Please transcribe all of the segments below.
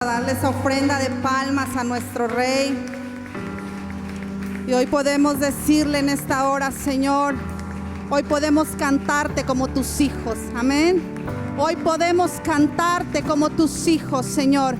Darle esa ofrenda de palmas a nuestro Rey. Y hoy podemos decirle en esta hora: Señor, hoy podemos cantarte como tus hijos. Amén. Hoy podemos cantarte como tus hijos, Señor.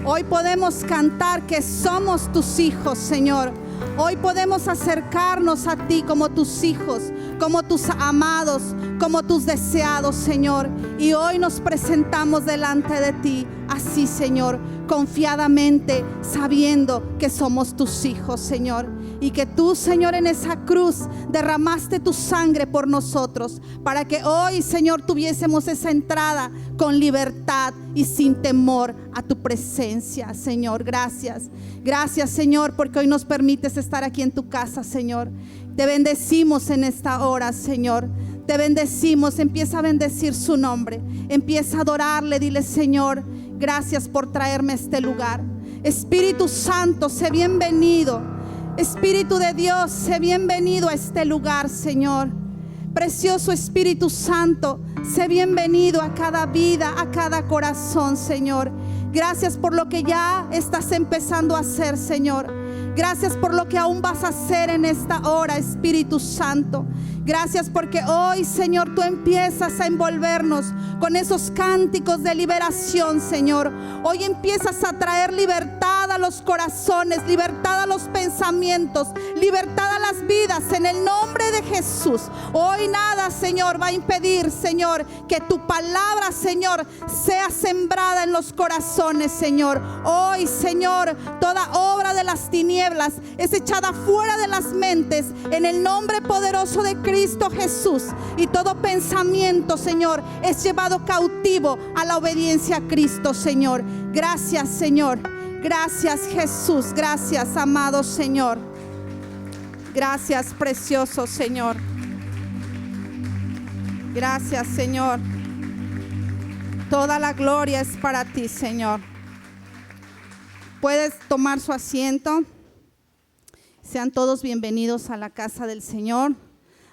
Hoy podemos cantar que somos tus hijos, Señor. Hoy podemos acercarnos a ti como tus hijos, como tus amados, como tus deseados, Señor. Y hoy nos presentamos delante de ti así, Señor, confiadamente, sabiendo que somos tus hijos, Señor. Y que tú, Señor, en esa cruz derramaste tu sangre por nosotros, para que hoy, Señor, tuviésemos esa entrada con libertad y sin temor a tu presencia, Señor. Gracias. Gracias, Señor, porque hoy nos permites estar aquí en tu casa, Señor. Te bendecimos en esta hora, Señor. Te bendecimos. Empieza a bendecir su nombre. Empieza a adorarle. Dile: Señor, gracias por traerme a este lugar. Espíritu Santo, sé bienvenido. Espíritu de Dios, sé bienvenido a este lugar, Señor. Precioso Espíritu Santo, sé bienvenido a cada vida, a cada corazón, Señor. Gracias por lo que ya estás empezando a hacer, Señor. Gracias por lo que aún vas a hacer en esta hora, Espíritu Santo. Gracias porque hoy, Señor, tú empiezas a envolvernos con esos cánticos de liberación, Señor. Hoy empiezas a traer libertad a los corazones, libertad a los pensamientos, libertad a las vidas en el nombre de Jesús. Hoy nada, Señor, va a impedir, Señor, que tu palabra, Señor, sea sembrada en los corazones, Señor. Hoy, Señor, toda obra de las tinieblas es echada fuera de las mentes en el nombre poderoso de Cristo Jesús. Y todo pensamiento, Señor, es llevado cautivo a la obediencia a Cristo, Señor. Gracias, Señor. Gracias, Jesús. Gracias, amado Señor. Gracias, precioso Señor. Gracias, Señor. Toda la gloria es para ti, Señor. Puedes tomar su asiento. Sean todos bienvenidos a la casa del Señor.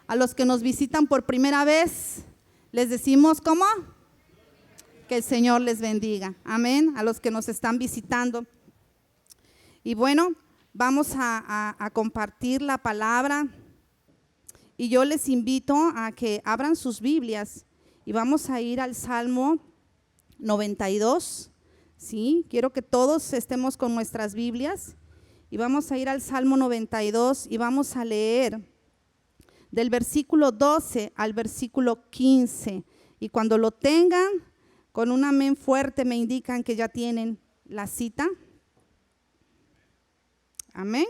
A los que nos visitan por primera vez, les decimos, ¿cómo? Que el Señor les bendiga. Amén. A los que nos están visitando. Y bueno, vamos a compartir la palabra. Y yo les invito a que abran sus Biblias. Y vamos a ir al Salmo 92. ¿Sí? Quiero que todos estemos con nuestras Biblias. Y vamos a ir al Salmo 92 y vamos a leer del versículo 12 al versículo 15. Y cuando lo tengan, con un amén fuerte me indican que ya tienen la cita. Amén.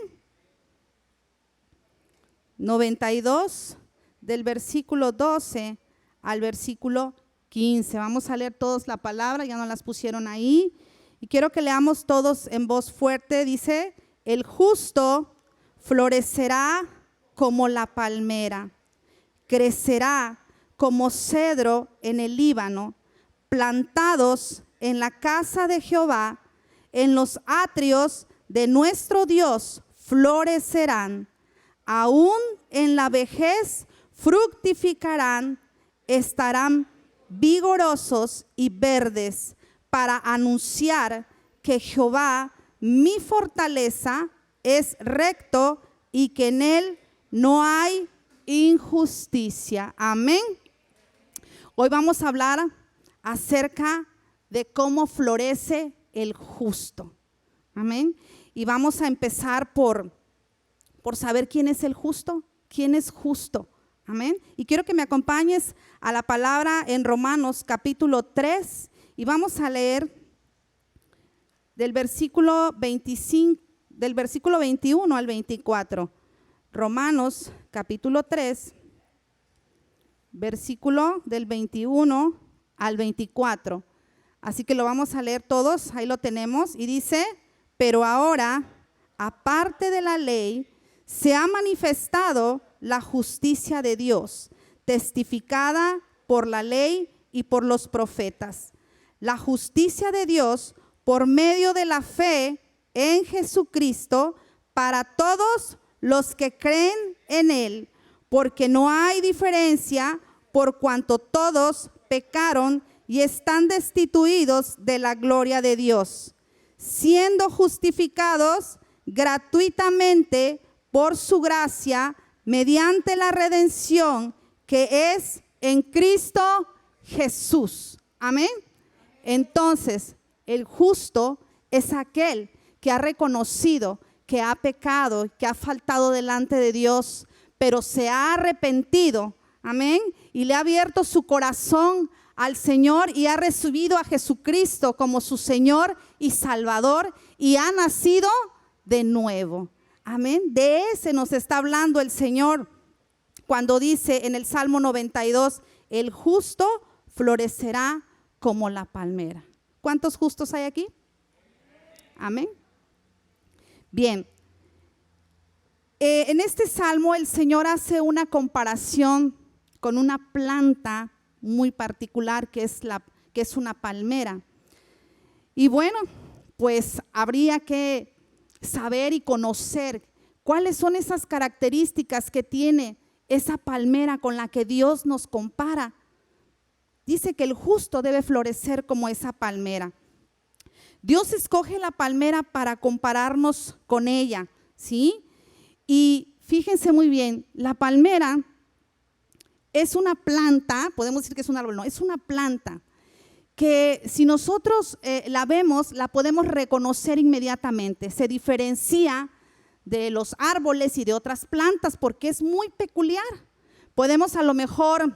92 del versículo 12 al versículo 15. Vamos a leer todos la palabra, ya nos las pusieron ahí. Y quiero que leamos todos en voz fuerte. Dice: el justo florecerá como la palmera, crecerá como cedro en el Líbano, plantados en la casa de Jehová, en los atrios de nuestro Dios florecerán, aún en la vejez fructificarán, estarán vigorosos y verdes para anunciar que Jehová, mi fortaleza, es recto y que en él no hay injusticia. Amén. Hoy vamos a hablar acerca de cómo florece el justo. Amén. Y vamos a empezar por saber quién es el justo. ¿Quién es justo? Amén. Y quiero que me acompañes a la palabra en Romanos capítulo 3 y vamos a leer del versículo 25, del versículo 21 al 24. Romanos capítulo 3, versículo del 21 al 24. Así que lo vamos a leer todos, ahí lo tenemos. Y dice: pero ahora, aparte de la ley, se ha manifestado la justicia de Dios, testificada por la ley y por los profetas. La justicia de Dios por medio de la fe en Jesucristo para todos los que creen en él, porque no hay diferencia, por cuanto todos pecaron y están destituidos de la gloria de Dios, siendo justificados gratuitamente por su gracia mediante la redención que es en Cristo Jesús. Amén. Entonces, el justo es aquel que ha reconocido que ha pecado, que ha faltado delante de Dios, pero se ha arrepentido. Amén. Y le ha abierto su corazón al Señor y ha recibido a Jesucristo como su Señor y Salvador y ha nacido de nuevo. Amén. De ese nos está hablando el Señor cuando dice en el Salmo 92, el justo florecerá como la palmera. ¿Cuántos justos hay aquí? Amén. Bien. En este salmo el Señor hace una comparación con una planta muy particular que es una palmera. Y bueno, pues habría que saber y conocer cuáles son esas características que tiene esa palmera con la que Dios nos compara. Dice que el justo debe florecer como esa palmera. Dios escoge la palmera para compararnos con ella, ¿sí? Y fíjense muy bien, la palmera es una planta, podemos decir que es un árbol, no, es una planta que si nosotros la vemos, la podemos reconocer inmediatamente. Se diferencia de los árboles y de otras plantas porque es muy peculiar. Podemos a lo mejor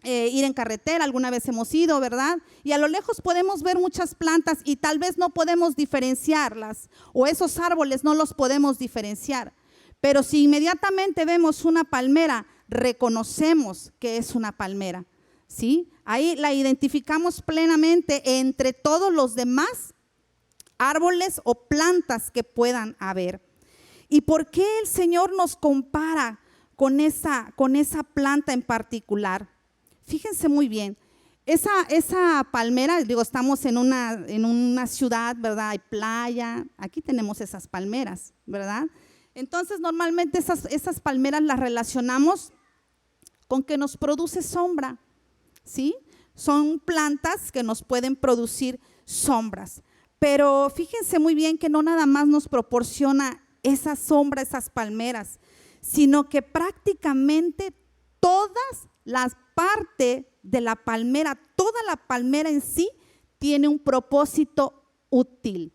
ir en carretera, alguna vez hemos ido, ¿verdad? Y a lo lejos podemos ver muchas plantas y tal vez no podemos diferenciarlas, o esos árboles no los podemos diferenciar. Pero si inmediatamente vemos una palmera, reconocemos que es una palmera, ¿sí? Ahí la identificamos plenamente entre todos los demás árboles o plantas que puedan haber. ¿Y por qué el Señor nos compara con esa planta en particular? Fíjense muy bien, esa palmera, digo, estamos en una ciudad, ¿verdad? Hay playa, aquí tenemos esas palmeras, ¿verdad? Entonces normalmente esas palmeras las relacionamos con que nos produce sombra, ¿sí? Son plantas que nos pueden producir sombras, pero fíjense muy bien que no nada más nos proporciona esa sombra, esas palmeras, sino que prácticamente todas las partes de la palmera, toda la palmera en sí tiene un propósito útil.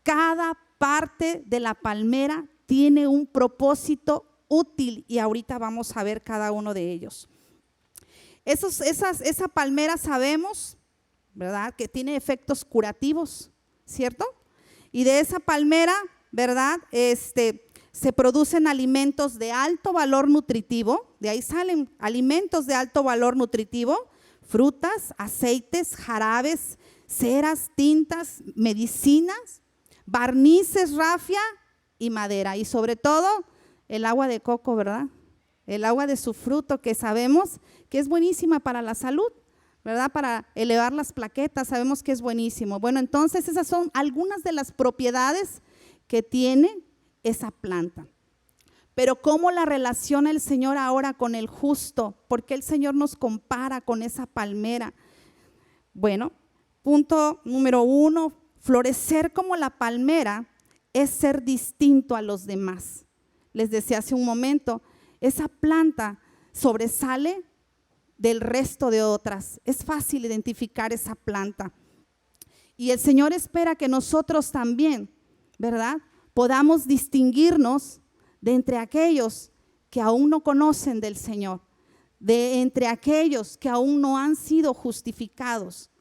Cada parte de la palmera tiene un propósito útil y ahorita vamos a ver cada uno de ellos. Esa palmera sabemos, ¿verdad?, que tiene efectos curativos, ¿cierto? Y de esa palmera, ¿verdad?, se producen alimentos de alto valor nutritivo, de ahí salen alimentos de alto valor nutritivo, frutas, aceites, jarabes, ceras, tintas, medicinas, barnices, rafia y madera. Y sobre todo el agua de coco, ¿verdad? El agua de su fruto, que sabemos que es buenísima para la salud, ¿verdad? Para elevar las plaquetas, sabemos que es buenísimo. Bueno, entonces esas son algunas de las propiedades que tiene esa planta. Pero ¿cómo la relaciona el Señor ahora con el justo? ¿Por qué el Señor nos compara con esa palmera? Bueno, punto número 1, florecer como la palmera es ser distinto a los demás. Les decía hace un momento, esa planta sobresale del resto de otras. Es fácil identificar esa planta. Y el Señor espera que nosotros también, ¿verdad?, podamos distinguirnos de entre aquellos que aún no conocen del Señor, de entre aquellos que aún no han sido justificados.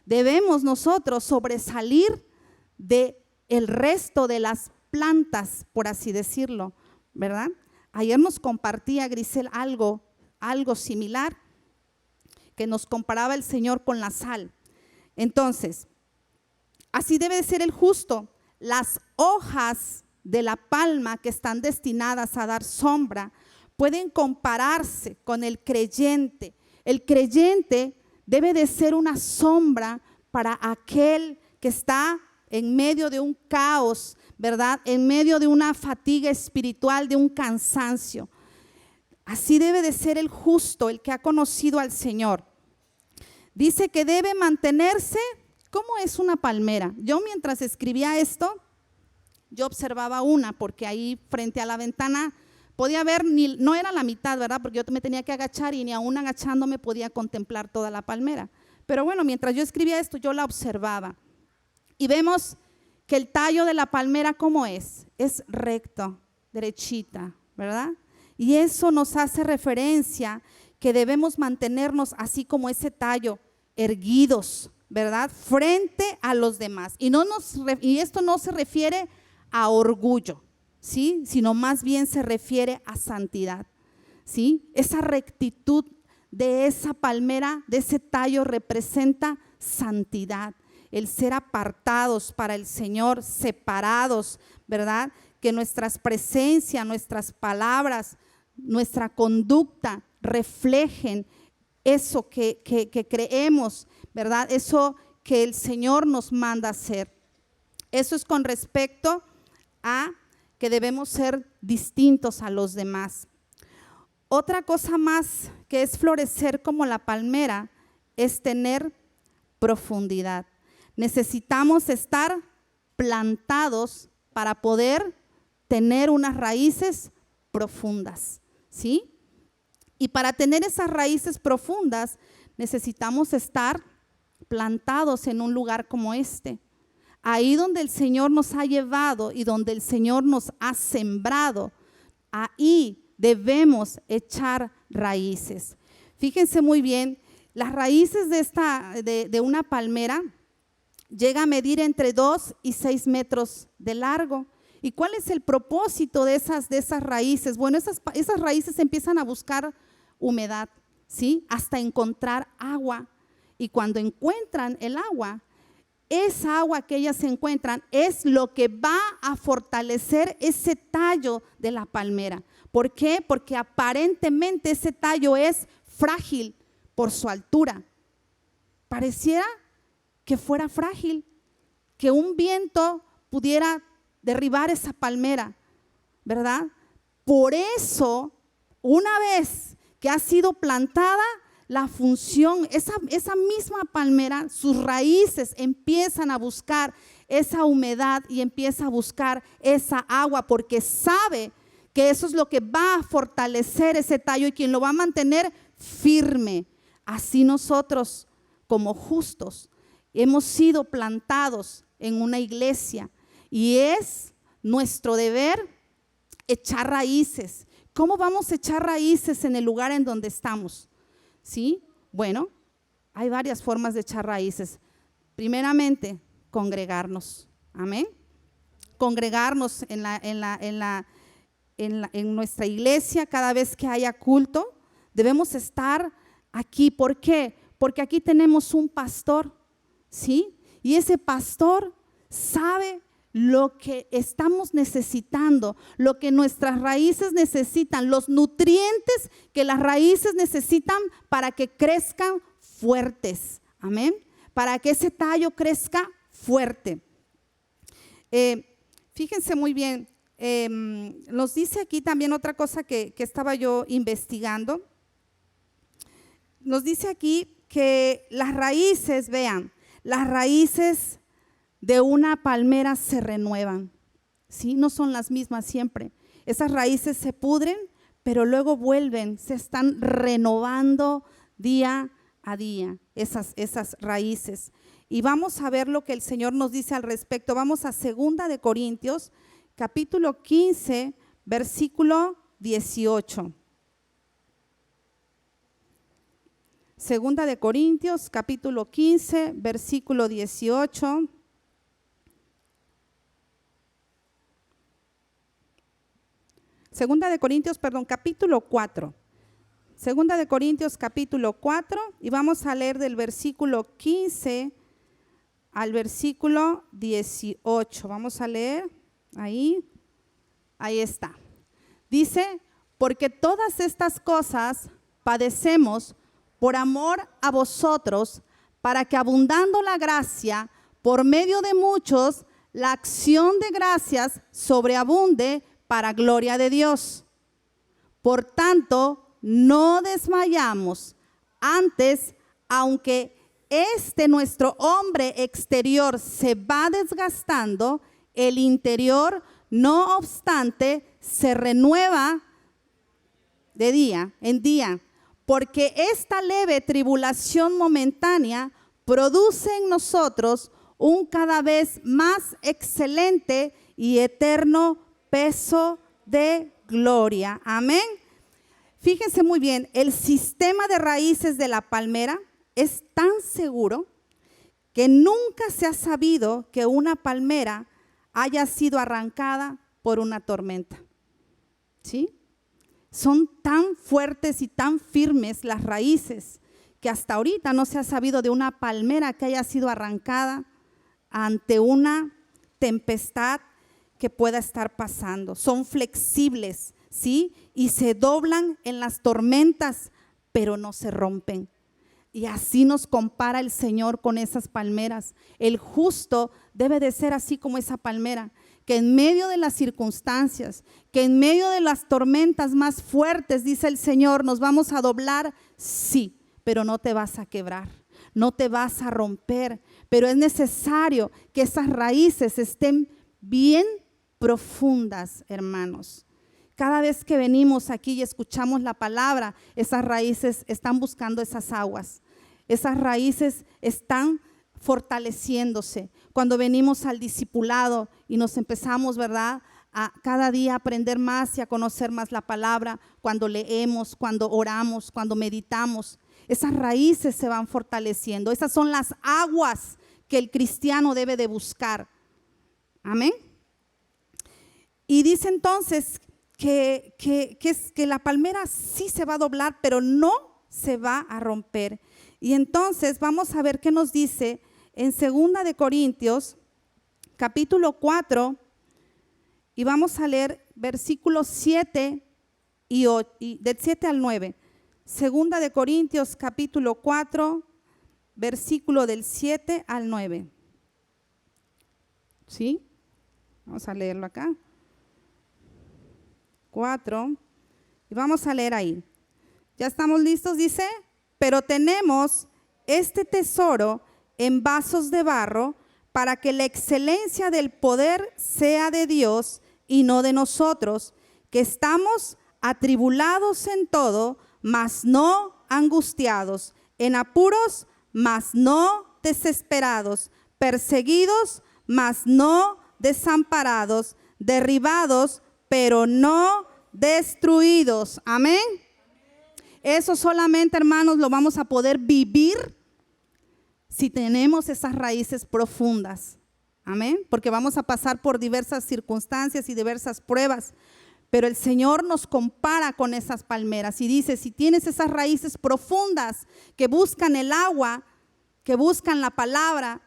Debemos nosotros sobresalir del resto de las plantas, por así decirlo, ¿verdad? Ayer nos compartía Grisel algo similar, que nos comparaba el Señor con la sal. Entonces, así debe de ser el justo. Las hojas de la palma que están destinadas a dar sombra pueden compararse con el creyente. El creyente debe de ser una sombra para aquel que está en medio de un caos, ¿verdad? En medio de una fatiga espiritual, de un cansancio. Así debe de ser el justo, el que ha conocido al Señor. Dice que debe mantenerse ¿Cómo es una palmera? Yo mientras escribía esto, yo observaba una, porque ahí frente a la ventana podía ver, no era la mitad, ¿verdad? Porque yo me tenía que agachar y ni aún agachándome podía contemplar toda la palmera. Pero bueno, mientras yo escribía esto, yo la observaba. Y vemos que el tallo de la palmera, ¿cómo es? Es recto, derechita, ¿verdad? Y eso nos hace referencia que debemos mantenernos así como ese tallo, erguidos, ¿verdad? Frente a los demás. Y esto no se refiere a orgullo, ¿sí? Sino más bien se refiere a santidad, ¿sí? Esa rectitud de esa palmera, de ese tallo, representa santidad, el ser apartados para el Señor, separados, ¿verdad? Que nuestras presencias, nuestras palabras, nuestra conducta reflejen eso que creemos, ¿verdad? Eso que el Señor nos manda hacer. Eso es con respecto a que debemos ser distintos a los demás. Otra cosa más que es florecer como la palmera es tener profundidad. Necesitamos estar plantados para poder tener unas raíces profundas, ¿sí? Y para tener esas raíces profundas necesitamos estar plantados en un lugar como este. Ahí donde el Señor nos ha llevado y donde el Señor nos ha sembrado, ahí debemos echar raíces. Fíjense muy bien, las raíces de una palmera llega a medir entre 2 y 6 metros de largo. ¿Y cuál es el propósito de esas raíces? Bueno, esas raíces empiezan a buscar humedad, ¿sí? Hasta encontrar agua. Y cuando encuentran el agua, esa agua que ellas encuentran es lo que va a fortalecer ese tallo de la palmera. ¿Por qué? Porque aparentemente ese tallo es frágil por su altura. Pareciera que fuera frágil, que un viento pudiera derribar esa palmera, ¿verdad? Por eso, una vez que ha sido plantada, la función, esa misma palmera, sus raíces empiezan a buscar esa humedad y empieza a buscar esa agua, porque sabe que eso es lo que va a fortalecer ese tallo y quien lo va a mantener firme. Así nosotros, como justos, hemos sido plantados en una iglesia y es nuestro deber echar raíces. ¿Cómo vamos a echar raíces en el lugar en donde estamos? ¿Sí? Bueno, hay varias formas de echar raíces. Primeramente, congregarnos. Amén. Congregarnos en nuestra iglesia cada vez que haya culto. Debemos estar aquí. ¿Por qué? Porque aquí tenemos un pastor, ¿sí? Y ese pastor sabe lo que estamos necesitando, lo que nuestras raíces necesitan, los nutrientes que las raíces necesitan para que crezcan fuertes. Amén. Para que ese tallo crezca fuerte. Fíjense muy bien, nos dice aquí también otra cosa que estaba yo investigando. Nos dice aquí que las raíces, vean, las raíces de una palmera se renuevan, ¿sí? No son las mismas siempre. Esas raíces se pudren, pero luego vuelven, se están renovando día a día esas raíces. Y vamos a ver lo que el Señor nos dice al respecto. Vamos a 2 de Corintios, capítulo 15, versículo 18. 2 de Corintios, capítulo 15, versículo 18. Capítulo 4. Segunda de Corintios, capítulo 4, y vamos a leer del versículo 15 al versículo 18. Vamos a leer ahí está. Dice, porque todas estas cosas padecemos por amor a vosotros, para que abundando la gracia, por medio de muchos, la acción de gracias sobreabunde para gloria de Dios. Por tanto, no desmayamos. Antes, aunque nuestro hombre exterior se va desgastando, el interior, no obstante, se renueva de día en día, porque esta leve tribulación momentánea produce en nosotros un cada vez más excelente y eterno peso de gloria. Amén. Fíjense muy bien, el sistema de raíces de la palmera es tan seguro que nunca se ha sabido que una palmera haya sido arrancada por una tormenta. ¿Sí? Son tan fuertes y tan firmes las raíces que hasta ahorita no se ha sabido de una palmera que haya sido arrancada ante una tempestad que pueda estar pasando. Son flexibles, ¿sí? Y se doblan en las tormentas, pero no se rompen. Y así nos compara el Señor con esas palmeras. El justo debe de ser así como esa palmera, que en medio de las circunstancias, que en medio de las tormentas más fuertes, dice el Señor, nos vamos a doblar, sí, pero no te vas a quebrar, no te vas a romper, pero es necesario que esas raíces estén bien profundas, hermanos. Cada vez que venimos aquí y escuchamos la palabra, esas raíces están buscando esas aguas. Esas raíces están fortaleciéndose. Cuando venimos al discipulado y nos empezamos, ¿verdad?, a cada día aprender más y a conocer más la palabra, cuando leemos, cuando oramos, cuando meditamos, esas raíces se van fortaleciendo. Esas son las aguas que el cristiano debe de buscar. Amén. Y dice entonces que la palmera sí se va a doblar, pero no se va a romper. Y entonces vamos a ver qué nos dice en 2 de Corintios, capítulo 4, y vamos a leer versículos 7 y del 7 al 9. 2 de Corintios, capítulo 4, versículo del 7 al 9. ¿Sí? Vamos a leerlo acá. 4, y vamos a leer ahí. ¿Ya estamos listos? Dice, pero tenemos este tesoro en vasos de barro para que la excelencia del poder sea de Dios y no de nosotros, que estamos atribulados en todo, mas no angustiados, en apuros, mas no desesperados, perseguidos, mas no desamparados, derribados, pero no destruidos. Amén. Eso solamente, hermanos, lo vamos a poder vivir si tenemos esas raíces profundas. Amén. Porque vamos a pasar por diversas circunstancias y diversas pruebas. Pero el Señor nos compara con esas palmeras y dice, si tienes esas raíces profundas que buscan el agua, que buscan la palabra,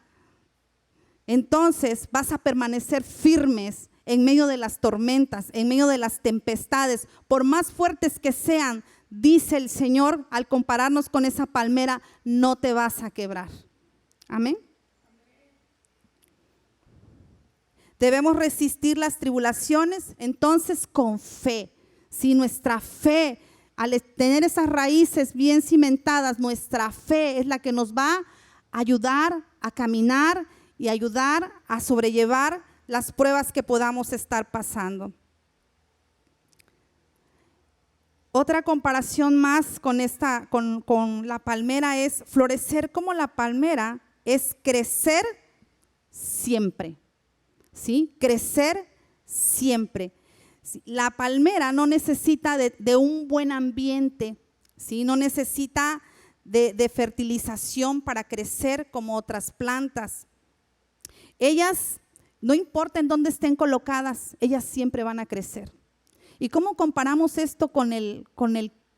entonces vas a permanecer firmes en medio de las tormentas, en medio de las tempestades, por más fuertes que sean, dice el Señor, al compararnos con esa palmera, no te vas a quebrar. Amén. Debemos resistir las tribulaciones, entonces con fe. Si nuestra fe, al tener esas raíces bien cimentadas, nuestra fe es la que nos va a ayudar a caminar y ayudar a sobrellevar las pruebas que podamos estar pasando. Otra comparación más con la palmera es florecer como la palmera, es crecer siempre. ¿Sí? Crecer siempre. La palmera no necesita de un buen ambiente, ¿sí? No necesita de fertilización para crecer como otras plantas. Ellas, no importa en dónde estén colocadas, ellas siempre van a crecer. ¿Y cómo comparamos esto con el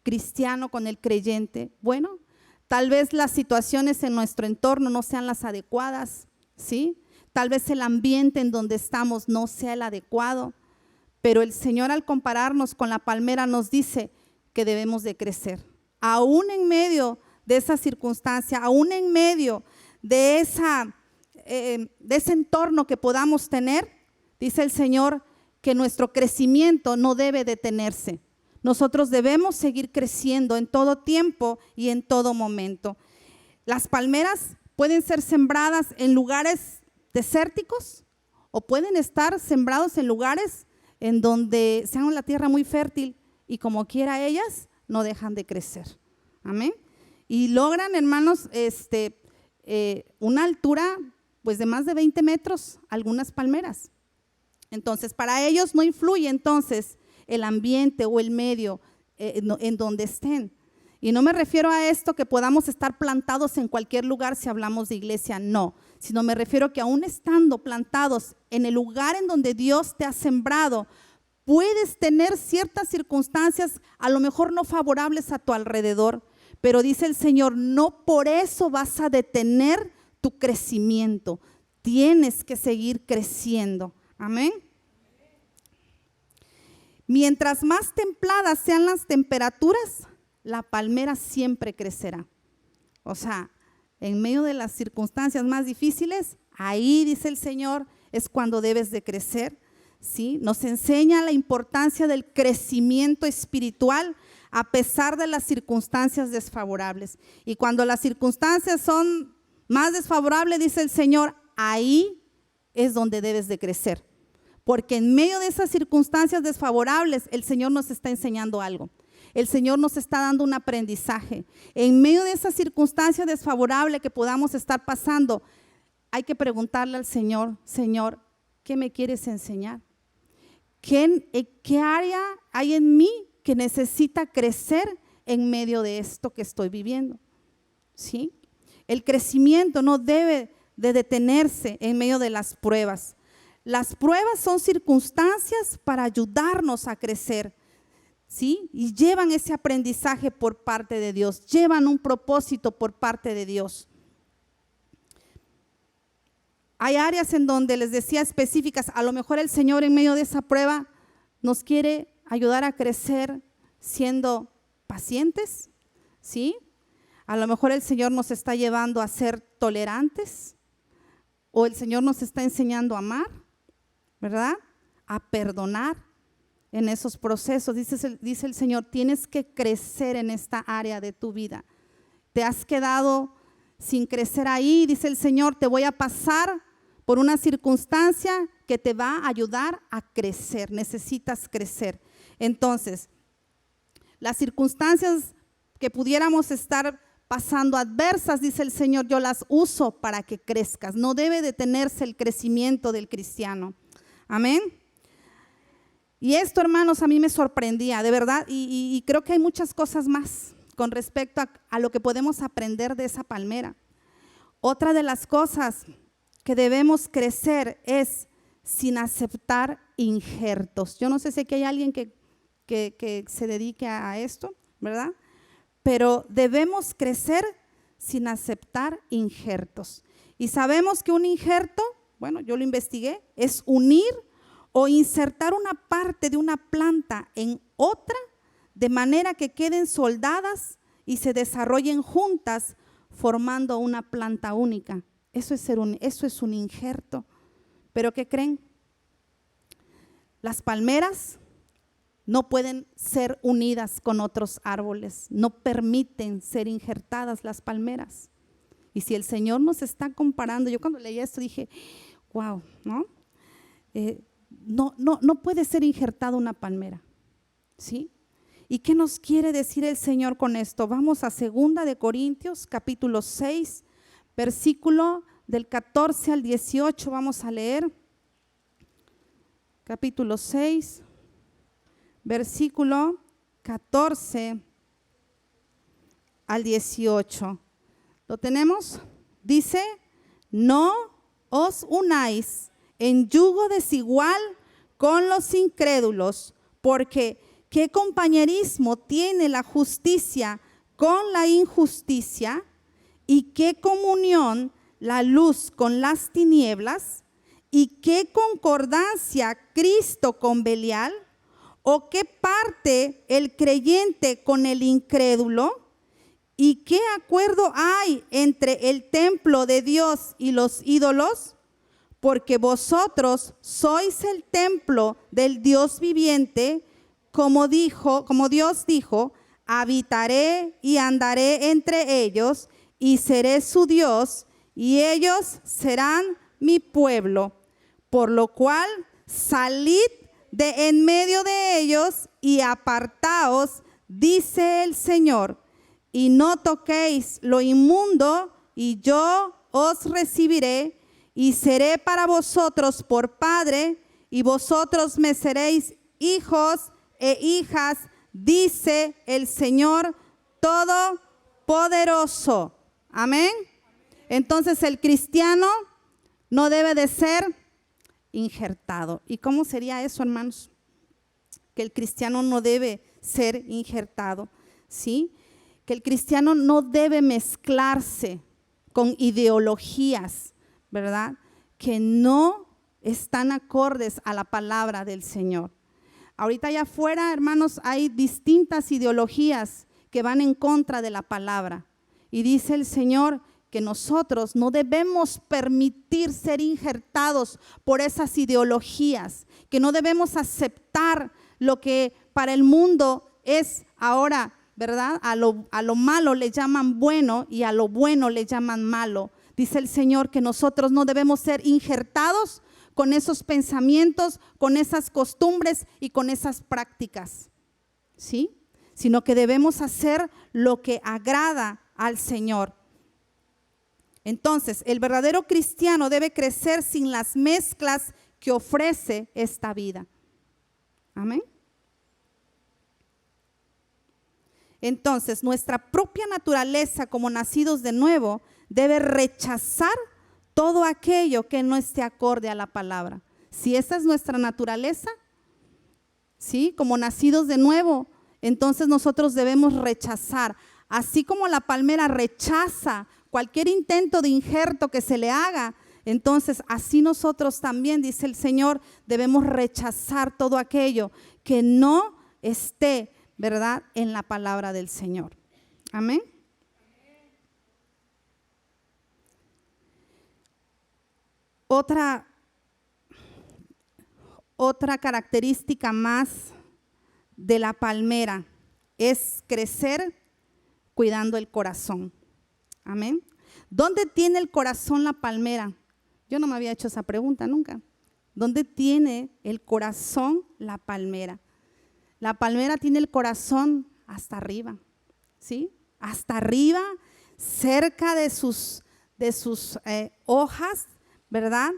cristiano, con el creyente? Bueno, tal vez las situaciones en nuestro entorno no sean las adecuadas, ¿sí? Tal vez el ambiente en donde estamos no sea el adecuado, pero el Señor, al compararnos con la palmera, nos dice que debemos de crecer. Aún en medio de esa circunstancia, aún en medio de ese entorno que podamos tener, dice el Señor que nuestro crecimiento no debe detenerse. Nosotros debemos seguir creciendo en todo tiempo y en todo momento. Las palmeras pueden ser sembradas en lugares desérticos o pueden estar sembrados en lugares en donde sean la tierra muy fértil y como quiera ellas no dejan de crecer. Amén. Y logran, hermanos, una altura pues de más de 20 metros, algunas palmeras. Entonces, para ellos no influye entonces el ambiente o el medio en donde estén. Y no me refiero a esto que podamos estar plantados en cualquier lugar si hablamos de iglesia, no, sino me refiero que aún estando plantados en el lugar en donde Dios te ha sembrado, puedes tener ciertas circunstancias a lo mejor no favorables a tu alrededor, pero dice el Señor, no por eso vas a detener tu crecimiento, tienes que seguir creciendo. Amén. Mientras más templadas sean las temperaturas, la palmera siempre crecerá. O sea, en medio de las circunstancias más difíciles, ahí dice el Señor, es cuando debes de crecer, ¿sí? Nos enseña la importancia del crecimiento espiritual a pesar de las circunstancias desfavorables. Y cuando las circunstancias son más desfavorables, dice el Señor, ahí es donde debes de crecer. Porque en medio de esas circunstancias desfavorables, el Señor nos está enseñando algo. El Señor nos está dando un aprendizaje. En medio de esa circunstancia desfavorable que podamos estar pasando, hay que preguntarle al Señor, Señor, ¿qué me quieres enseñar? ¿Qué área hay en mí que necesita crecer en medio de esto que estoy viviendo? ¿Sí? El crecimiento no debe de detenerse en medio de las pruebas. Las pruebas son circunstancias para ayudarnos a crecer, ¿sí? Y llevan ese aprendizaje por parte de Dios, llevan un propósito por parte de Dios. Hay áreas en donde les decía específicas, a lo mejor el Señor en medio de esa prueba nos quiere ayudar a crecer siendo pacientes, ¿sí? A lo mejor el Señor nos está llevando a ser tolerantes o el Señor nos está enseñando a amar, ¿verdad? A perdonar en esos procesos. Dice el Señor, tienes que crecer en esta área de tu vida. Te has quedado sin crecer ahí, dice el Señor, te voy a pasar por una circunstancia que te va a ayudar a crecer. Necesitas crecer. Entonces, las circunstancias que pudiéramos estar pasando adversas, dice el Señor, yo las uso para que crezcas. No debe detenerse el crecimiento del cristiano. Amén. Y esto, hermanos, a mí me sorprendía, de verdad, y creo que hay muchas cosas más con respecto a lo que podemos aprender de esa palmera. Otra de las cosas que debemos crecer es sin aceptar injertos. Yo no sé si aquí hay alguien que se dedique a esto, ¿verdad? Pero debemos crecer sin aceptar injertos. Y sabemos que un injerto, bueno, yo lo investigué, es unir o insertar una parte de una planta en otra de manera que queden soldadas y se desarrollen juntas formando una planta única. Eso es un injerto. ¿Pero qué creen? Las palmeras no pueden ser unidas con otros árboles, no permiten ser injertadas las palmeras. Y si el Señor nos está comparando, yo cuando leí esto dije, wow, ¿no? No puede ser injertada una palmera, ¿sí? ¿Y qué nos quiere decir el Señor con esto? Vamos a 2 de Corintios, capítulo 6, versículo del 14 al 18, vamos a leer. Capítulo 6, versículo 14 al 18. ¿Lo tenemos? Dice, no os unáis en yugo desigual con los incrédulos, porque ¿qué compañerismo tiene la justicia con la injusticia? ¿Y qué comunión la luz con las tinieblas? ¿Y qué concordancia Cristo con Belial? ¿O qué parte el creyente con el incrédulo? ¿Y qué acuerdo hay entre el templo de Dios y los ídolos? Porque vosotros sois el templo del Dios viviente, como Dios dijo, habitaré y andaré entre ellos y seré su Dios y ellos serán mi pueblo, por lo cual salid de en medio de ellos y apartaos, dice el Señor, y no toquéis lo inmundo, y yo os recibiré, y seré para vosotros por padre, y vosotros me seréis hijos e hijas, dice el Señor Todopoderoso. Amén. Entonces el cristiano no debe de ser injertado. ¿Y cómo sería eso, hermanos? Que el cristiano no debe ser injertado, ¿sí? Que el cristiano no debe mezclarse con ideologías, ¿verdad? Que no están acordes a la palabra del Señor. Ahorita allá afuera, hermanos, hay distintas ideologías que van en contra de la palabra. Y dice el Señor que nosotros no debemos permitir ser injertados por esas ideologías, que no debemos aceptar lo que para el mundo es ahora, ¿verdad? A lo malo le llaman bueno y a lo bueno le llaman malo. Dice el Señor que nosotros no debemos ser injertados con esos pensamientos, con esas costumbres y con esas prácticas, ¿sí? Sino que debemos hacer lo que agrada al Señor. Entonces, el verdadero cristiano debe crecer sin las mezclas que ofrece esta vida. Amén. Entonces, nuestra propia naturaleza como nacidos de nuevo debe rechazar todo aquello que no esté acorde a la palabra. Si esa es nuestra naturaleza, ¿sí? Como nacidos de nuevo, entonces nosotros debemos rechazar. Así como la palmera rechaza cualquier intento de injerto que se le haga, entonces así nosotros también, dice el Señor, debemos rechazar todo aquello que no esté, ¿verdad?, en la palabra del Señor. Amén. Otra característica más de la palmera es crecer cuidando el corazón. Amén. ¿Dónde tiene el corazón la palmera? Yo no me había hecho esa pregunta nunca. ¿Dónde tiene el corazón la palmera? La palmera tiene el corazón hasta arriba, ¿sí? Hasta arriba, cerca de sus hojas, ¿verdad?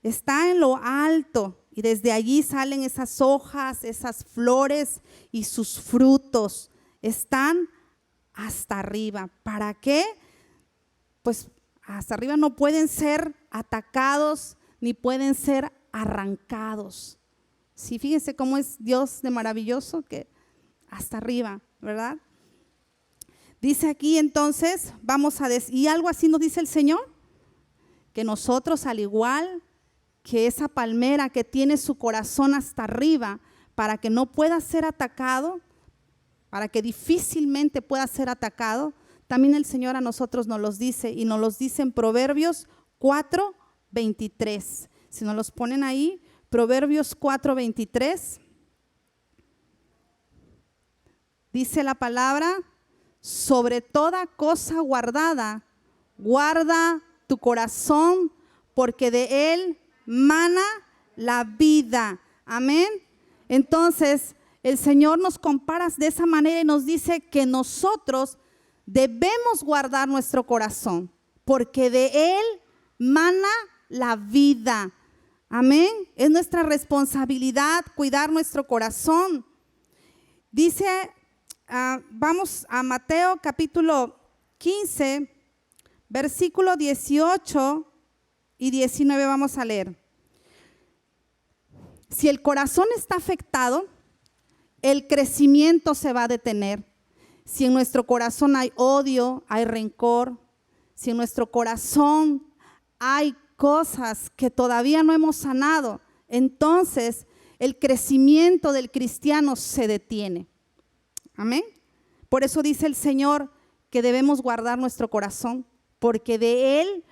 Está en lo alto y desde allí salen esas hojas, esas flores y sus frutos. Están hasta arriba. ¿Para qué? Pues hasta arriba no pueden ser atacados ni pueden ser arrancados. Sí, fíjense cómo es Dios de maravilloso, que hasta arriba, ¿verdad? Dice aquí entonces, vamos a decir, y algo así nos dice el Señor, que nosotros al igual que esa palmera que tiene su corazón hasta arriba para que no pueda ser atacado, para que difícilmente pueda ser atacado, también el Señor a nosotros nos los dice, y nos los dice en Proverbios 4:23. Si nos los ponen ahí, Proverbios 4:23, dice la palabra: sobre toda cosa guardada, guarda tu corazón, porque de él mana la vida. Amén. Entonces, el Señor nos compara de esa manera y nos dice que nosotros debemos guardar nuestro corazón, porque de él mana la vida. Amén. Es nuestra responsabilidad cuidar nuestro corazón. Dice, vamos a Mateo capítulo 15, versículo 18 y 19 vamos a leer. Si el corazón está afectado, el crecimiento se va a detener. Si en nuestro corazón hay odio, hay rencor, si en nuestro corazón hay cosas que todavía no hemos sanado, entonces el crecimiento del cristiano se detiene. Amén. Por eso dice el Señor que debemos guardar nuestro corazón, porque de él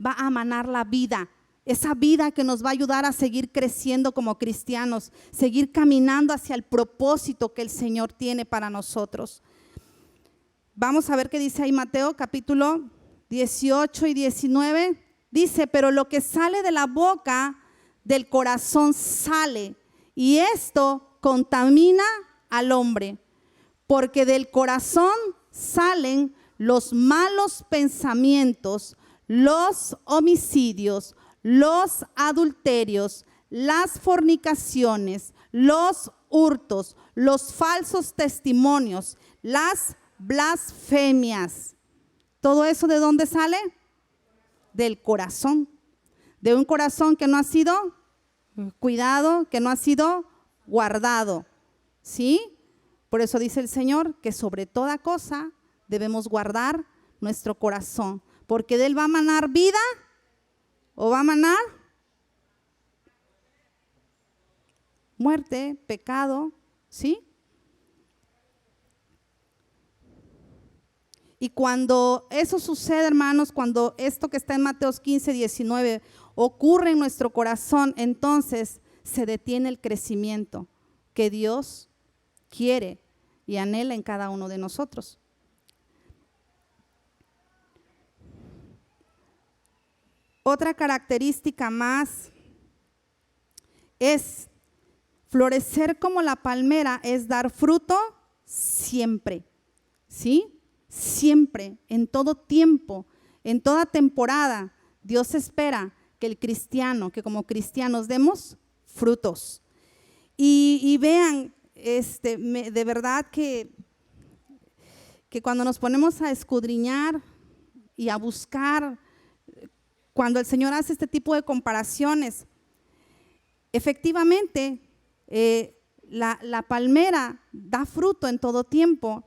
va a manar la vida. Esa vida que nos va a ayudar a seguir creciendo como cristianos, seguir caminando hacia el propósito que el Señor tiene para nosotros. Vamos a ver qué dice ahí Mateo capítulo 18 y 19, dice, pero lo que sale de la boca del corazón sale, y esto contamina al hombre, porque del corazón salen los malos pensamientos, los homicidios, los adulterios, las fornicaciones, los hurtos, los falsos testimonios, las blasfemias. ¿Todo eso de dónde sale? Del corazón. De un corazón que no ha sido cuidado, que no ha sido guardado. ¿Sí? Por eso dice el Señor que sobre toda cosa debemos guardar nuestro corazón, porque de él va a manar vida o va a manar muerte, pecado, ¿sí? Y cuando eso sucede, hermanos, cuando esto que está en Mateos 15, 19 ocurre en nuestro corazón, entonces se detiene el crecimiento que Dios quiere y anhela en cada uno de nosotros. Otra característica más es florecer como la palmera, es dar fruto siempre, ¿sí? Siempre, en todo tiempo, en toda temporada. Dios espera que el cristiano, que como cristianos demos frutos. Y vean, de verdad que cuando nos ponemos a escudriñar y a buscar, cuando el Señor hace este tipo de comparaciones, efectivamente la palmera da fruto en todo tiempo.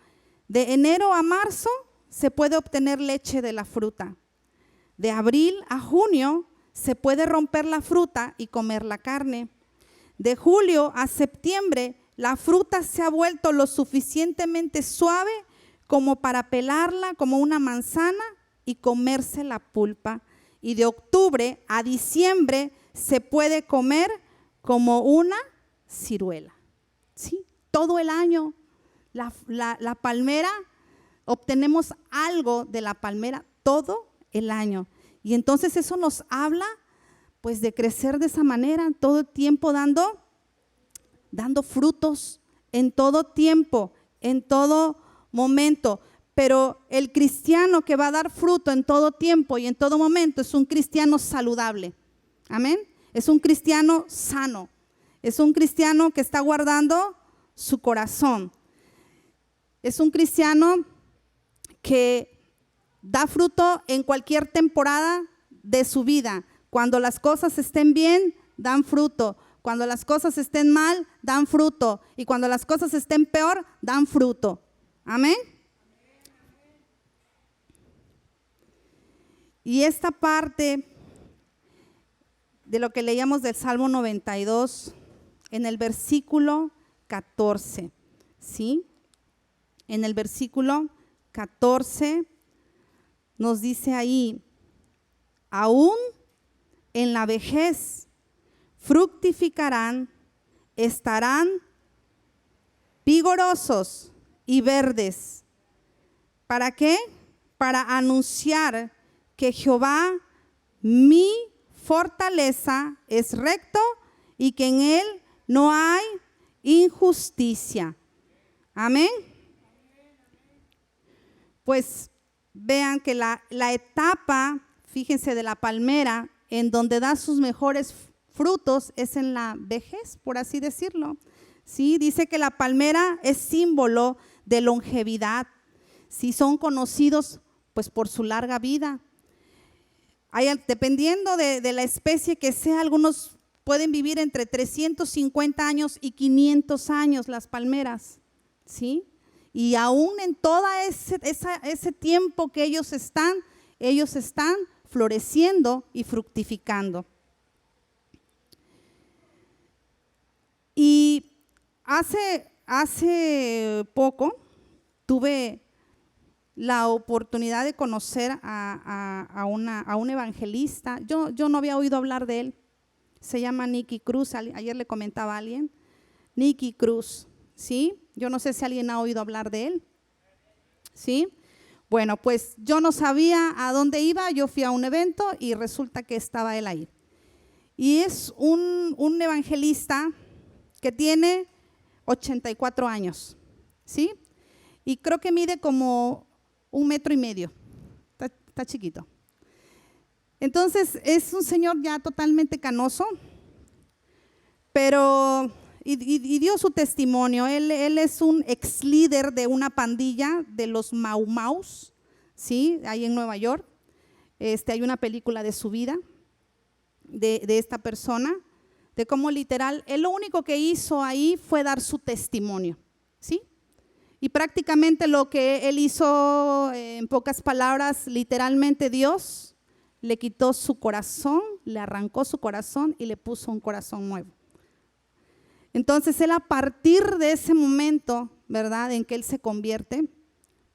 De enero a marzo se puede obtener leche de la fruta. De abril a junio se puede romper la fruta y comer la carne. De julio a septiembre la fruta se ha vuelto lo suficientemente suave como para pelarla como una manzana y comerse la pulpa. Y de octubre a diciembre se puede comer como una ciruela. ¿Sí? Todo el año la palmera, obtenemos algo de la palmera todo el año. Y entonces eso nos habla pues de crecer de esa manera, todo el tiempo dando frutos, en todo tiempo, en todo momento. Pero el cristiano que va a dar fruto en todo tiempo y en todo momento es un cristiano saludable. Amén. Es un cristiano sano. Es un cristiano que está guardando su corazón. Es un cristiano que da fruto en cualquier temporada de su vida. Cuando las cosas estén bien, dan fruto. Cuando las cosas estén mal, dan fruto. Y cuando las cosas estén peor, dan fruto. Amén. Y esta parte de lo que leíamos del Salmo 92, en el versículo 14, ¿sí? En el versículo 14 nos dice ahí, aún en la vejez fructificarán, estarán vigorosos y verdes. ¿Para qué? Para anunciar que Jehová, mi fortaleza, es recto y que en él no hay injusticia. Amén. Pues vean que la etapa, fíjense, de la palmera en donde da sus mejores frutos es en la vejez, por así decirlo. ¿Sí? Dice que la palmera es símbolo de longevidad. ¿Sí? Son conocidos pues por su larga vida. Dependiendo de la especie que sea, algunos pueden vivir entre 350 años y 500 años las palmeras, ¿sí? Y aún en todo ese tiempo que ellos están floreciendo y fructificando. Y hace poco tuve la oportunidad de conocer a un evangelista. Yo no había oído hablar de él. Se llama Nicky Cruz. Ayer le comentaba a alguien. Nicky Cruz, ¿sí? Yo no sé si alguien ha oído hablar de él, ¿sí? Bueno, pues yo no sabía a dónde iba, yo fui a un evento y resulta que estaba él ahí. Y es un evangelista que tiene 84 años, ¿sí? Y creo que mide como 1,5 metros, está chiquito. Entonces es un señor ya totalmente canoso, pero y dio su testimonio. Él es un ex líder de una pandilla de los Mau Maus, ¿sí? Ahí en Nueva York. Hay una película de su vida, de esta persona, de cómo literal, él lo único que hizo ahí fue dar su testimonio, ¿sí? Y prácticamente lo que él hizo, en pocas palabras, literalmente Dios le quitó su corazón, le arrancó su corazón y le puso un corazón nuevo. Entonces él, a partir de ese momento, ¿verdad?, en que él se convierte,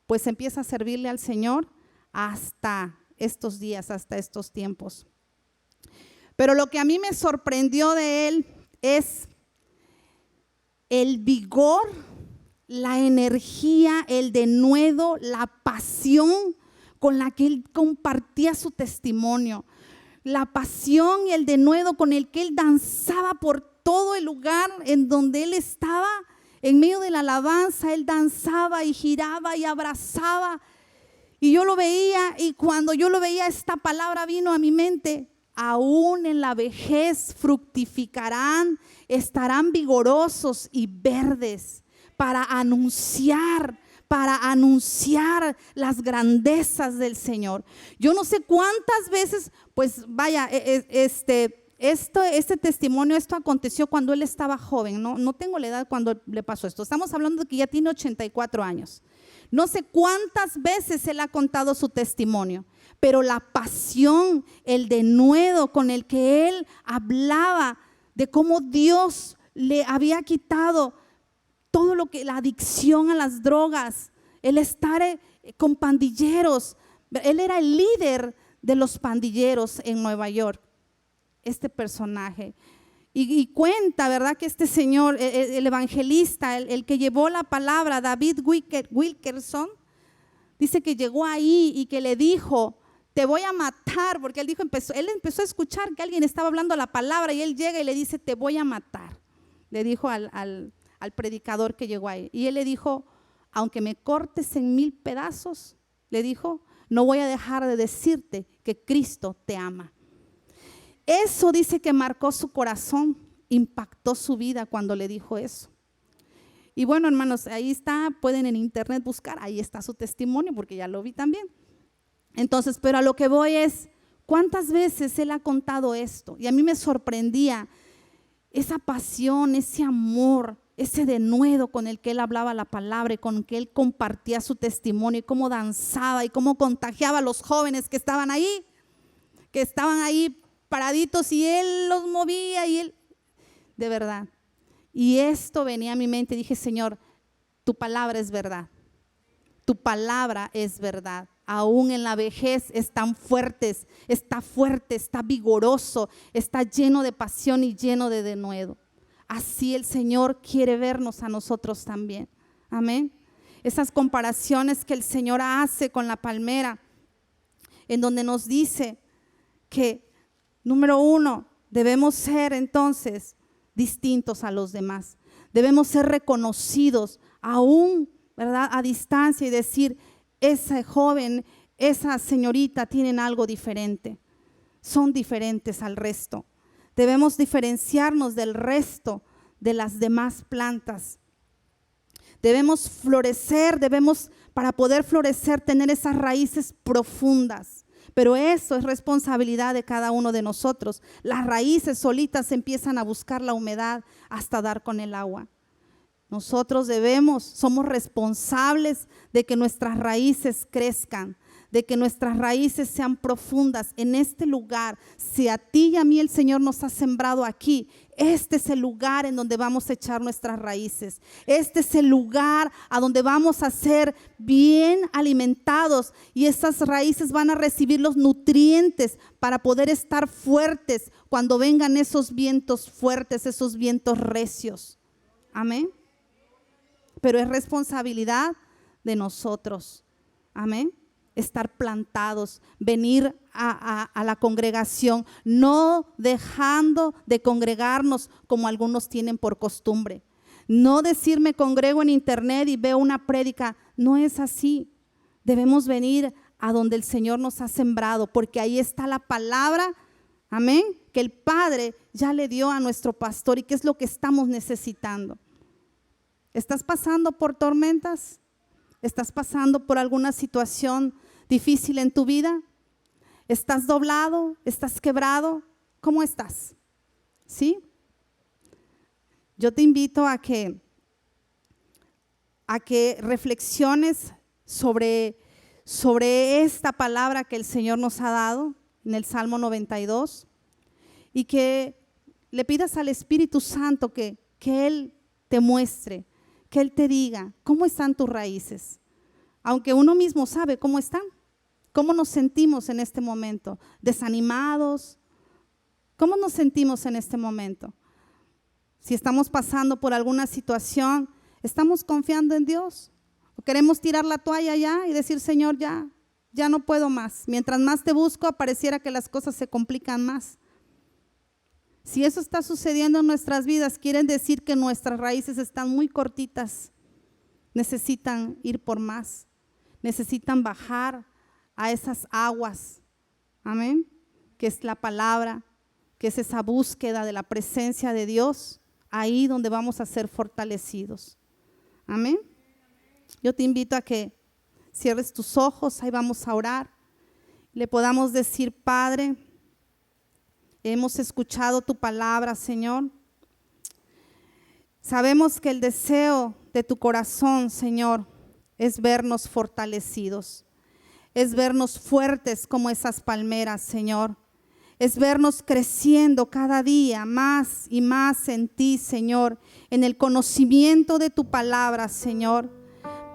pues empieza a servirle al Señor hasta estos días, hasta estos tiempos. Pero lo que a mí me sorprendió de él es el vigor, la energía, el denuedo, la pasión con la que él compartía su testimonio, la pasión y el denuedo con el que él danzaba por todo el lugar en donde él estaba. En medio de la alabanza, él danzaba y giraba y abrazaba. Y yo lo veía, y cuando yo lo veía, esta palabra vino a mi mente: aún en la vejez fructificarán, estarán vigorosos y verdes para anunciar las grandezas del Señor. Yo no sé cuántas veces, pues vaya, este testimonio, esto aconteció cuando él estaba joven, no tengo la edad cuando le pasó esto. Estamos hablando de que ya tiene 84 años. No sé cuántas veces él ha contado su testimonio, pero la pasión, el denuedo con el que él hablaba de cómo Dios le había quitado todo lo que, la adicción a las drogas, el estar con pandilleros. Él era el líder de los pandilleros en Nueva York, este personaje. Y cuenta, ¿verdad?, que este señor, el evangelista, el que llevó la palabra, David Wilkerson, dice que llegó ahí y que le dijo: te voy a matar, porque él empezó a escuchar que alguien estaba hablando la palabra, y él llega y le dice: te voy a matar. Le dijo al predicador que llegó ahí, y él le dijo: aunque me cortes en 1000 pedazos, le dijo, no voy a dejar de decirte que Cristo te ama. Eso dice que marcó su corazón, impactó su vida cuando le dijo eso. Y bueno, hermanos, ahí está, pueden en internet buscar, ahí está su testimonio, porque ya lo vi también. Entonces, pero a lo que voy es, ¿cuántas veces él ha contado esto? Y a mí me sorprendía esa pasión, ese amor, ese denuedo con el que él hablaba la palabra y con el que él compartía su testimonio, y cómo danzaba y cómo contagiaba a los jóvenes que estaban ahí paraditos, y él los movía, y él, de verdad. Y esto venía a mi mente y dije: Señor, tu palabra es verdad, tu palabra es verdad. Aún en la vejez están fuertes, está fuerte, está vigoroso, está lleno de pasión y lleno de denuedo. Así el Señor quiere vernos a nosotros también. Amén. Esas comparaciones que el Señor hace con la palmera, en donde nos dice que, número 1, debemos ser entonces distintos a los demás. Debemos ser reconocidos aún, ¿verdad?, a distancia, y decir: ese joven, esa señorita tienen algo diferente, son diferentes al resto. Debemos diferenciarnos del resto de las demás plantas. Debemos florecer, para poder florecer, tener esas raíces profundas. Pero eso es responsabilidad de cada uno de nosotros. Las raíces solitas empiezan a buscar la humedad hasta dar con el agua. Nosotros somos responsables de que nuestras raíces crezcan, de que nuestras raíces sean profundas en este lugar. Si a ti y a mí el Señor nos ha sembrado aquí, este es el lugar en donde vamos a echar nuestras raíces. Este es el lugar a donde vamos a ser bien alimentados, y esas raíces van a recibir los nutrientes para poder estar fuertes cuando vengan esos vientos fuertes, esos vientos recios. Amén. Pero es responsabilidad de nosotros. Amén. estar plantados, venir a la congregación, no dejando de congregarnos como algunos tienen por costumbre. No decir me congrego en internet y veo una prédica, no es así. Debemos venir a donde el Señor nos ha sembrado, porque ahí está la palabra, amén, que el Padre ya le dio a nuestro pastor y que es lo que estamos necesitando. ¿Estás pasando por tormentas? ¿Estás pasando por alguna situación difícil en tu vida? ¿Estás doblado? ¿Estás quebrado? ¿Cómo estás? ¿Sí? Yo te invito a que reflexiones sobre esta palabra que el Señor nos ha dado en el Salmo 92 y que le pidas al Espíritu Santo que Él te muestre, que Él te diga cómo están tus raíces, aunque uno mismo sabe cómo están, cómo nos sentimos en este momento, desanimados, cómo nos sentimos en este momento. Si estamos pasando por alguna situación, ¿estamos confiando en Dios? ¿O queremos tirar la toalla ya y decir, Señor, ya no puedo más? Mientras más te busco, pareciera que las cosas se complican más. Si eso está sucediendo en nuestras vidas, quiere decir que nuestras raíces están muy cortitas. Necesitan ir por más. Necesitan bajar a esas aguas. Amén. Que es la palabra, que es esa búsqueda de la presencia de Dios. Ahí donde vamos a ser fortalecidos. Amén. Yo te invito a que cierres tus ojos, ahí vamos a orar. Le podamos decir, Padre, hemos escuchado tu palabra, Señor. Sabemos que el deseo de tu corazón, Señor, es vernos fortalecidos, es vernos fuertes como esas palmeras, Señor. Es vernos creciendo cada día más y más en ti, Señor, en el conocimiento de tu palabra, Señor,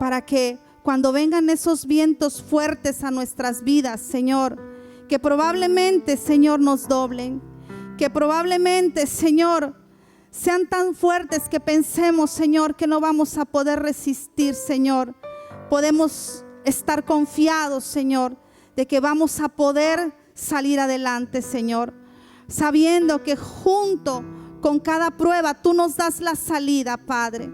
para que cuando vengan esos vientos fuertes a nuestras vidas, Señor, que probablemente, Señor, nos doblen, que probablemente, Señor, sean tan fuertes que pensemos, Señor, que no vamos a poder resistir, Señor. Podemos estar confiados, Señor, de que vamos a poder salir adelante, Señor, sabiendo que junto con cada prueba tú nos das la salida, Padre.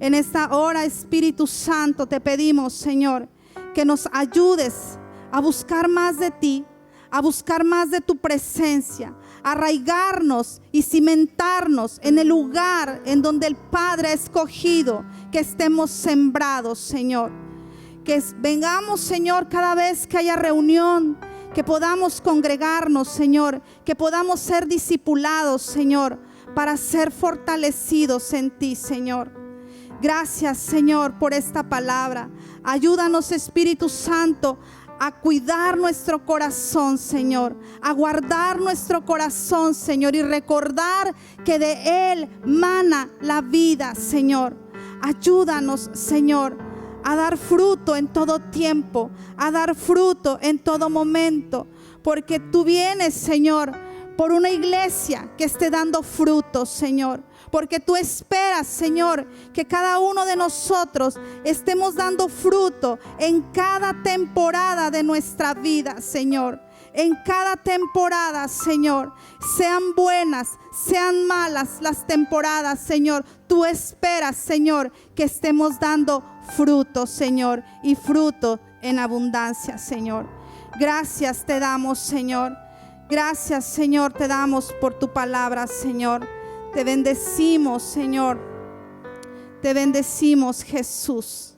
En esta hora, Espíritu Santo, te pedimos, Señor, que nos ayudes a buscar más de ti, a buscar más de tu presencia, a arraigarnos y cimentarnos en el lugar en donde el Padre ha escogido que estemos sembrados, Señor. Que vengamos, Señor, cada vez que haya reunión, que podamos congregarnos, Señor, que podamos ser discipulados, Señor, para ser fortalecidos en ti, Señor. Gracias, Señor, por esta palabra. Ayúdanos, Espíritu Santo, a cuidar nuestro corazón, Señor, a guardar nuestro corazón, Señor, y recordar que de Él mana la vida, Señor. Ayúdanos, Señor, a dar fruto en todo tiempo, a dar fruto en todo momento, porque tú vienes, Señor, por una iglesia que esté dando frutos, Señor, porque tú esperas, Señor, que cada uno de nosotros estemos dando fruto en cada temporada de nuestra vida, Señor. En cada temporada, Señor, sean buenas, sean malas las temporadas, Señor, tú esperas, Señor, que estemos dando fruto, Señor, y fruto en abundancia, Señor. Gracias te damos, Señor. Gracias, Señor, te damos por tu palabra, Señor. Te bendecimos, Señor. Te bendecimos, Jesús.